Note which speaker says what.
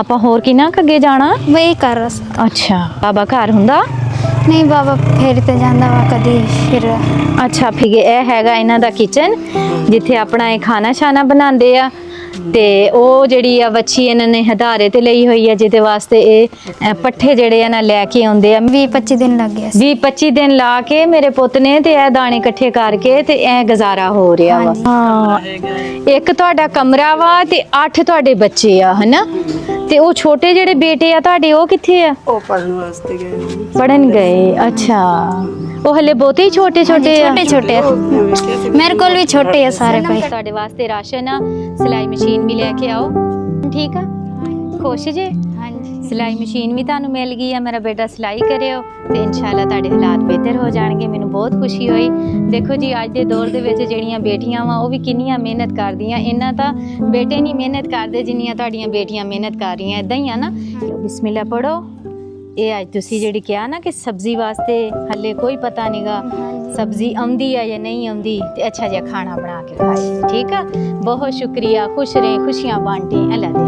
Speaker 1: ਆਪਾਂ ਹੋਰ ਕਿੰਨਾ ਕੁ ਅੱਗੇ ਜਾਣਾ?
Speaker 2: वही कर रहा।
Speaker 1: ਅੱਛਾ, ਬਾਬਾ ਘਰ ਹੁੰਦਾ?
Speaker 2: नहीं बाबा फेर ते जांदा वा कदी फिर।
Speaker 1: ਅੱਛਾ, ਫਿਰ ਇਹ ਹੈਗਾ ਇਹਨਾਂ ਦਾ ਕਿਚਨ ਜਿੱਥੇ ਆਪਣਾ ਇਹ ਖਾਣਾ ਛਾਣਾ ਬਣਾਉਂਦੇ ਆ। ਤੇ ਉਹ ਜਿਹੜੀ ਆ ਵੱਛੀ ਇਹਨਾਂ ਨੇ ਹਦਾਰੇ ਤੇ ਲਈ ਹੋਈ ਆ ਜਿਹਦੇ ਵਾਸਤੇ ਇਹ ਪੱਠੇ ਜਿਹੜੇ ਆ ਨਾ ਲੈ ਕੇ ਆਉਂਦੇ ਆ।
Speaker 2: 20-25 दिन लग गया।
Speaker 1: 20-25 ਦਿਨ ਲਾ ਕੇ ਮੇਰੇ ਪੁੱਤ ਨੇ ਤੇ ਇਹ ਦਾਣੇ ਇਕੱਠੇ ਕਰਕੇ ਤੇ ਇਹ ਗੁਜ਼ਾਰਾ ਹੋ ਰਿਹਾ ਵਾ। ਹਾਂ, ਇੱਕ ਤੁਹਾਡਾ ਕਮਰਾ ਵਾ ਤੇ 8 ਤੁਹਾਡੇ ਬੱਚੇ ਆ ਹਨਾ। ਤੇ ਉਹ ਛੋਟੇ ਜਿਹੜੇ ਬੇਟੇ ਆ ਤੁਹਾਡੇ ਉਹ ਕਿੱਥੇ ਆ?
Speaker 3: ਉਹ ਪੜਨ ਵਾਸਤੇ ਗਏ।
Speaker 1: ਪੜਨ ਗਏ? ਅੱਛਾ, ਉਹ ਹਲੇ ਬਹੁਤੇ ਹੀ ਛੋਟੇ ਛੋਟੇ ਆ।
Speaker 2: छोटे मेरे को भी छोटे है सारे भाई।
Speaker 1: ਤੁਹਾਡੇ ਵਾਸਤੇ ਰਾਸ਼ਨ ਆ, ਸਿਲਾਈ ਮਸ਼ੀਨ ਵੀ ਲੈ ਕੇ ਆਓ। ਠੀਕ ਆ, ਖੁਸ਼ ਜੇ?
Speaker 2: हाँ जी।
Speaker 1: ਸਿਲਾਈ ਮਸ਼ੀਨ ਵੀ ਤੁਹਾਨੂੰ ਮਿਲ ਗਈ ਆ। ਮੇਰਾ ਬੇਟਾ ਸਿਲਾਈ ਕਰਿਓ ਤੇ ਇਨਸ਼ਾਅੱਲਾ ਤੁਹਾਡੇ ਹਾਲਾਤ ਬਿਹਤਰ ਹੋ ਜਾਣਗੇ। ਮੈਨੂੰ ਬਹੁਤ ਖੁਸ਼ੀ ਹੋਈ। ਦੇਖੋ ਜੀ, ਅੱਜ ਦੇ ਦੌਰ ਦੇ ਵਿੱਚ ਜਿਹੜੀਆਂ ਬੇਟੀਆਂ ਵਾ ਉਹ ਵੀ ਕਿੰਨੀਆਂ ਮਿਹਨਤ ਕਰਦੀਆਂ। ਇਹਨਾਂ ਤਾਂ ਬੇਟੇ ਨਹੀਂ ਮਿਹਨਤ ਕਰਦੇ ਜਿੰਨੀਆਂ ਤੁਹਾਡੀਆਂ ਬੇਟੀਆਂ ਮਿਹਨਤ ਕਰ ਰਹੀਆਂ। ਇਦਾਂ ਹੀ ਆ ਨਾ। ਬਿਸਮਿਲ੍ਲਾ ਪੜੋ। ਇਹ ਅੱਜ ਤੁਸੀਂ ਜਿਹੜੀ ਕਿਹਾ ਨਾ ਕਿ ਸਬਜ਼ੀ ਵਾਸਤੇ ਹੱਲੇ ਕੋਈ ਪਤਾ ਨਹੀਂਗਾ, ਸਬਜ਼ੀ ਆਉਂਦੀ ਆ ਜਾਂ ਨਹੀਂ ਆਉਂਦੀ, ਤੇ ਅੱਛਾ ਜਿਹਾ ਖਾਣਾ ਬਣਾ ਕੇ ਖਾਏ। ਠੀਕ ਆ, ਬਹੁਤ ਸ਼ੁਕਰੀਆ। ਖੁਸ਼ ਰਹੇ, ਖੁਸ਼ੀਆਂ ਬਾਂਟੇ। ਅੱਲਾ ਦੇ